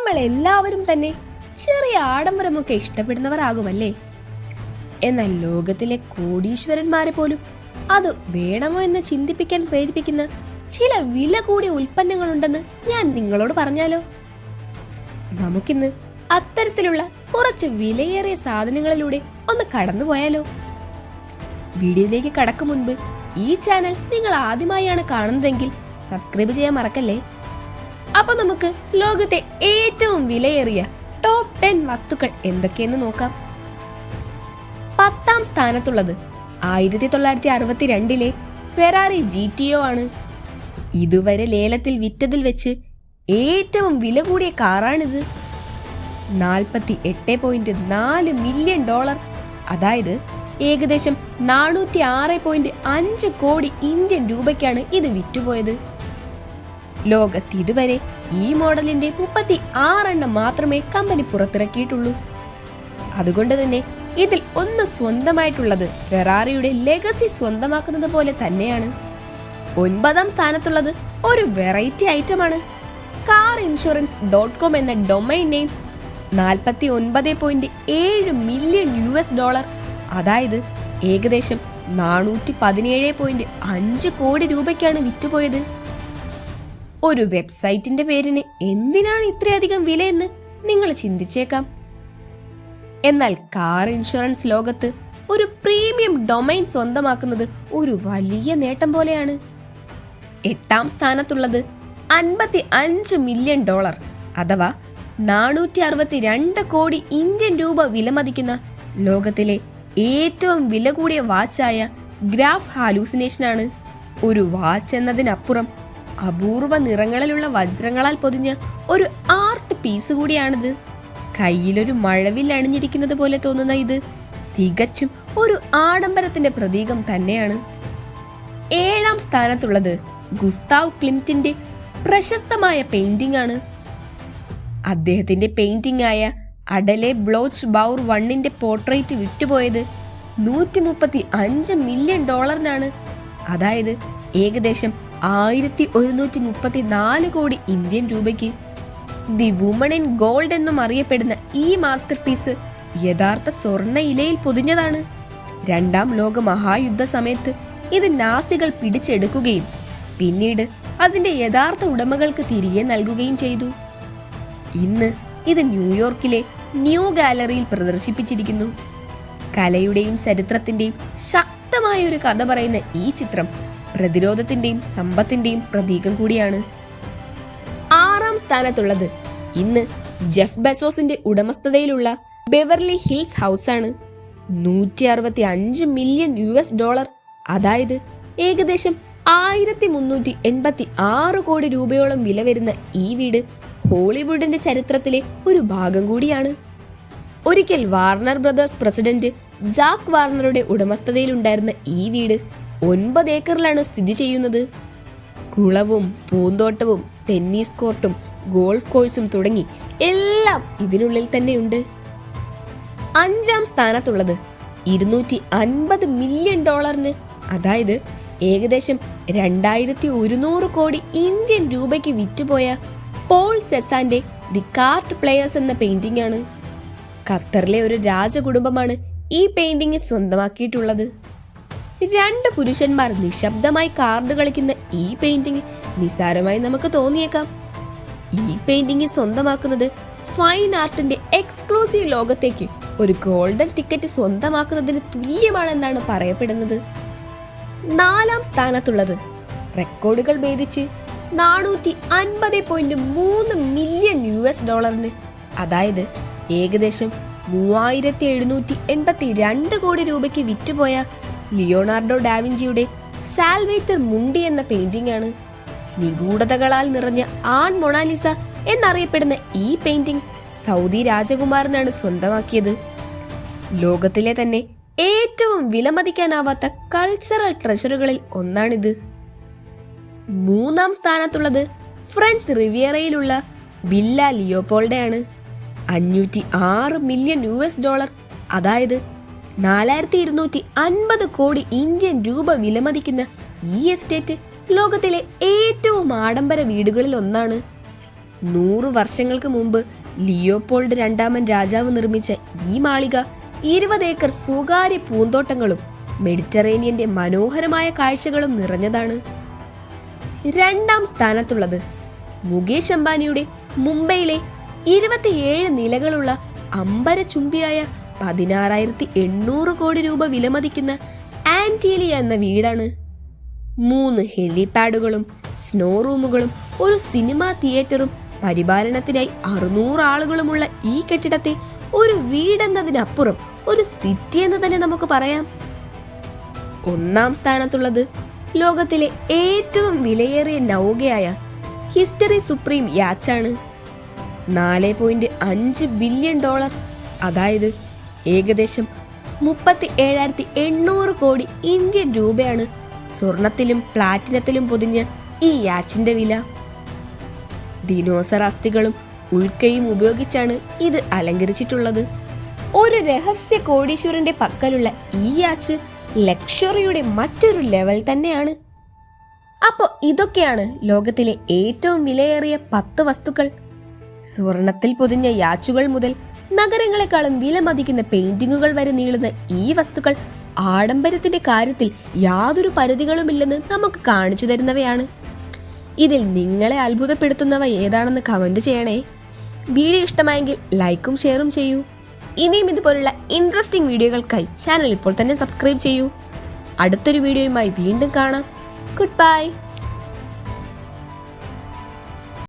നമ്മൾ എല്ലാവരും തന്നെ ചെറിയ ആഡംബരമൊക്കെ ഇഷ്ടപ്പെടുന്നവരാകുമല്ലേ? എന്നാൽ ലോകത്തിലെ കോടീശ്വരന്മാരെ പോലും അത് വേണമോ എന്ന് ചിന്തിപ്പിക്കാൻ പ്രേരിപ്പിക്കുന്ന ചില വില കൂടിയ ഉൽപ്പന്നങ്ങളുണ്ടെന്ന് ഞാൻ നിങ്ങളോട് പറഞ്ഞാലോ? നമുക്കിന്ന് അത്തരത്തിലുള്ള കുറച്ച് വിലയേറിയ സാധനങ്ങളിലൂടെ ഒന്ന് കടന്നുപോയാലോ? വീഡിയോയിലേക്ക് കടക്കും മുൻപ് ഈ ചാനൽ നിങ്ങൾ ആദ്യമായാണ് കാണുന്നതെങ്കിൽ സബ്സ്ക്രൈബ് ചെയ്യാൻ മറക്കല്ലേ. അപ്പൊ നമുക്ക് ലോകത്തെ ഏറ്റവും വിലയേറിയ ടോപ്പ് 10 വസ്തുക്കൾ എന്തൊക്കെയെന്ന് നോക്കാം. 10ാം സ്ഥാനത്തുള്ളത് 1962 ഫെറാറി GTO ആണ്. ഇതുവരെ ലേലത്തിൽ വിറ്റതിൽ വെച്ച് ഏറ്റവും വില കൂടിയ കാറാണിത്. $48.4 മില്യൺ, അതായത് ഏകദേശം 406.5 കോടി ഇന്ത്യൻ രൂപയ്ക്കാണ് ഇത് വിറ്റുപോയത്. ലോകത്ത് ഇതുവരെ ഈ മോഡലിന്റെ 36 മാത്രമേ കമ്പനി പുറത്തിറക്കിയിട്ടുള്ളൂ. അതുകൊണ്ട് തന്നെ ഇതിൽ ഒന്ന് സ്വന്തമായിട്ടുള്ളത് ഫെറാറിയുടെ ലെഗസി സ്വന്തമാക്കുന്നത് പോലെ തന്നെയാണ്. 9ാം സ്ഥാനത്തുള്ളത് ഒരു വെറൈറ്റി ഐറ്റമാണ്. CarInsurance.com എന്ന ഡൊമൈൻ നെയിം $49.7 മില്യൺ, അതായത് ഏകദേശം 417.5 കോടി രൂപയ്ക്കാണ് വിറ്റുപോയത്. ഒരു വെബ്സൈറ്റിന്റെ പേരിന് എന്തിനാണ് ഇത്രയധികം വിലയെന്ന് നിങ്ങൾ ചിന്തിച്ചേക്കാം. എന്നാൽ കാർ ഇൻഷുറൻസ് ലോകത്ത് ഒരു പ്രീമിയം ഡൊമൈൻ സ്വന്തമാക്കുന്നത് ഒരു വലിയ നേട്ടം പോലെയാണ്. 8ാം സ്ഥാനത്തുള്ളത് $55 മില്യൺ, അഥവാ 462 കോടി ഇന്ത്യൻ രൂപ വിലമതിക്കുന്ന ലോകത്തിലെ ഏറ്റവും വില കൂടിയ വാച്ചായ ഗ്രാഫ് ഹാലൂസിനേഷനാണ്. ഒരു വാച്ച് എന്നതിനപ്പുറം അപൂർവ നിറങ്ങളിലുള്ള വജ്രങ്ങളാൽ പൊതിഞ്ഞ ഒരു ആർട്ട് പീസ് കൂടിയാണിത്. കയ്യിലൊരു മഴവിൽ അണിഞ്ഞിരിക്കുന്നത് പോലെ തോന്നുന്ന ഇത് തികച്ചും ഒരു ആഡംബരത്തിന്റെ പ്രതീകം തന്നെയാണ്. 7ാം സ്ഥാനത്തുള്ളത് ഗുസ്താവ് ക്ലിംറ്റിന്റെ പ്രശസ്തമായ പെയിന്റിംഗ് ആണ്. അദ്ദേഹത്തിന്റെ പെയിന്റിംഗ് ആയ അഡലെ ബ്ലോച്ച് ബൗർ 1ന്റെ പോർട്രേറ്റ് വിറ്റുപോയത് $135 മില്യൺ, അതായത് ഏകദേശം 1134 കോടി ഇന്ത്യൻ രൂപയ്ക്ക്. ദി വുമൺ ഇൻ ഗോൾഡ് എന്നും അറിയപ്പെടുന്ന ഈ മാസ്റ്റർ പീസ് യഥാർത്ഥ സ്വർണ്ണ ഇലയിൽ പൊതിഞ്ഞതാണ്. 2ാം ലോക മഹായുദ്ധ സമയത്ത് ഇത് നാസികൾ പിടിച്ചെടുക്കുകയും പിന്നീട് അതിന്റെ യഥാർത്ഥ ഉടമകൾക്ക് തിരികെ നൽകുകയും ചെയ്തു. ഇന്ന് ഇത് ന്യൂയോർക്കിലെ ന്യൂ ഗാലറിയിൽ പ്രദർശിപ്പിച്ചിരിക്കുന്നു. കലയുടെയും ചരിത്രത്തിന്റെയും ശക്തമായ ഒരു കഥ പറയുന്ന ഈ ചിത്രം പ്രതിരോധത്തിന്റെയും സമ്പത്തിന്റെയും പ്രതീകം കൂടിയാണ്. 6ാം സ്ഥാനത്തുള്ളത് ഇന്ന് ജെഫ് ബെസോസിന്റെ ഉടമസ്ഥതയിലുള്ള ബെവർലി ഹിൽസ് ഹൗസ് ആണ്. $165 മില്യൺ, അതായത് ഏകദേശം 1386 കോടി രൂപയോളം വില വരുന്ന ഈ വീട് ഹോളിവുഡിന്റെ ചരിത്രത്തിലെ ഒരു ഭാഗം കൂടിയാണ്. ഒരിക്കൽ വാർണർ ബ്രദേഴ്സ് പ്രസിഡന്റ് ജാക്ക് വാർണറുടെ ഉടമസ്ഥതയിലുണ്ടായിരുന്ന ഈ വീട് 9 ഏക്കറിലാണ് സ്ഥിതി ചെയ്യുന്നത്. കുളവും പൂന്തോട്ടവും ടെന്നീസ് കോർട്ടും ഗോൾഫ് കോഴ്സും തുടങ്ങി എല്ലാം ഇതിനുള്ളിൽ തന്നെയുണ്ട്. 5ാം സ്ഥാനത്തുള്ളത് $250 മില്യൺ, അതായത് ഏകദേശം 2100 കോടി ഇന്ത്യൻ രൂപയ്ക്ക് വിറ്റുപോയ പോൾ സെസാന്റെ ദി കാർട്ട് പ്ലേയേഴ്സ് എന്ന പെയിന്റിംഗ് ആണ്. ഖത്തറിലെ ഒരു രാജകുടുംബമാണ് ഈ പെയിന്റിംഗ് സ്വന്തമാക്കിയിട്ടുള്ളത്. 2 പുരുഷന്മാർ നിശബ്ദമായി കാർഡ് കളിക്കുന്ന ഈ പെയിന്റിംഗ് നിസാരമായി നമുക്ക് തോന്നിയേക്കാം. ഈ പെയിന്റിംഗ് സ്വന്തമാക്കുന്നത് ഫൈൻ ആർട്ടിന്റെ എക്സ്ക്ലൂസീവ് ലോകത്തേക്ക് ഒരു ഗോൾഡൻ ടിക്കറ്റ് സ്വന്തമാക്കുന്നതിന് തുല്യമാണെന്നാണ് പറയപ്പെടുന്നത്. 4ാം സ്ഥാനത്തുള്ളത് റെക്കോർഡുകൾ ഭേദിച്ച് $450.3 മില്യൺ, അതായത് ഏകദേശം 3782 കോടി രൂപയ്ക്ക് വിറ്റുപോയ ലിയോണാർഡോ ഡാവിഞ്ചിയുടെ സാൽവേറ്റർ മുണ്ടി എന്ന പെയിന്റിംഗ് ആണ്. നിഗൂഢതകളാൽ നിറഞ്ഞ ആൺ മൊണാലിസ എന്നറിയപ്പെടുന്ന ഈ പെയിന്റിംഗ് സൗദി രാജകുമാരനാണ് സ്വന്തമാക്കിയത്. ലോകത്തിലെ തന്നെ ഏറ്റവും വിലമതിക്കാനാവാത്ത കൾച്ചറൽ ട്രഷറുകളിൽ ഒന്നാണിത്. 3ാം സ്ഥാനത്തുള്ളത് ഫ്രഞ്ച് റിവിയറയിലുള്ള വില്ല ലിയോപോൾഡെ ആണ്. $506 മില്യൺ, അതായത് 4250 കോടി ഇന്ത്യൻ രൂപ വിലമതിക്കുന്ന ഈ എസ്റ്റേറ്റ് ലോകത്തിലെ ഏറ്റവും ആഡംബര വീടുകളിൽ ഒന്നാണ്. 100 വർഷങ്ങൾക്ക് മുമ്പ് ലിയോപോൾഡ് രണ്ടാമൻ രാജാവ് നിർമ്മിച്ച ഈ മാളിക 20 ഏക്കർ സ്വകാര്യ പൂന്തോട്ടങ്ങളും മെഡിറ്ററേനിയന്റെ മനോഹരമായ കാഴ്ചകളും നിറഞ്ഞതാണ്. രണ്ടാം സ്ഥാനത്തുള്ളത് മുകേഷ് അംബാനിയുടെ മുംബൈയിലെ 27 നിലകളുള്ള അമ്പരചുംബിയായ 16,800 കോടി രൂപ വിലമതിക്കുന്ന ആന്റീലിയ എന്ന വീടാണ്. 3 ഹെലിപാഡുകളും സ്നോ റൂമുകളും ഒരു സിനിമാ തിയേറ്ററും പരിപാലനത്തിനായി 600 ആളുകളുമുള്ള ഈ കെട്ടിടത്തെ ഒരു വീടെന്നതിനപ്പുറം ഒരു സിറ്റി എന്ന് തന്നെ നമുക്ക് പറയാം. ഒന്നാം സ്ഥാനത്തുള്ളത് ലോകത്തിലെ ഏറ്റവും വിലയേറിയ നൗകയായ ഹിസ്റ്ററി സുപ്രീം യാച്ചാണ്. $4.5 ബില്യൺ, അതായത് ഏകദേശം 37,800 കോടി ഇന്ത്യൻ രൂപയാണ് സ്വർണത്തിലും പ്ലാറ്റിനത്തിലും പൊതിഞ്ഞ ഈ യാച്ചിന്റെ വില. ദിനോസർ അസ്ഥികളും ഉൾക്കയും ഉപയോഗിച്ചാണ് ഇത് അലങ്കരിച്ചിട്ടുള്ളത്. ഒരു രഹസ്യ കോടീശ്വരന്റെ പക്കലുള്ള ഈ യാച്ച് ലക്ഷറിയുടെ മറ്റൊരു ലെവൽ തന്നെയാണ്. അപ്പോൾ ഇതൊക്കെയാണ് ലോകത്തിലെ ഏറ്റവും വിലയേറിയ 10 വസ്തുക്കൾ. സ്വർണത്തിൽ പൊതിഞ്ഞ യാച്ചുകൾ മുതൽ നഗരങ്ങളെക്കാളും വിലമതിക്കുന്ന പെയിന്റിങ്ങുകൾ വരെ നീളുന്ന ഈ വസ്തുക്കൾ ആഡംബരത്തിന്റെ കാര്യത്തിൽ യാതൊരു പരിധികളുമില്ലെന്ന് നമുക്ക് കാണിച്ചു തരുന്നവയാണ്. ഇതിൽ നിങ്ങളെ അത്ഭുതപ്പെടുത്തുന്നവ ഏതാണെന്ന് കമന്റ് ചെയ്യണേ. വീഡിയോ ഇഷ്ടമായെങ്കിൽ ലൈക്കും ഷെയറും ചെയ്യൂ. ഇനിയും ഇതുപോലുള്ള ഇൻട്രസ്റ്റിംഗ് വീഡിയോകൾക്കായി ചാനൽ ഇപ്പോൾ തന്നെ സബ്സ്ക്രൈബ് ചെയ്യൂ. അടുത്തൊരു വീഡിയോയുമായി വീണ്ടും കാണാം. Good bye.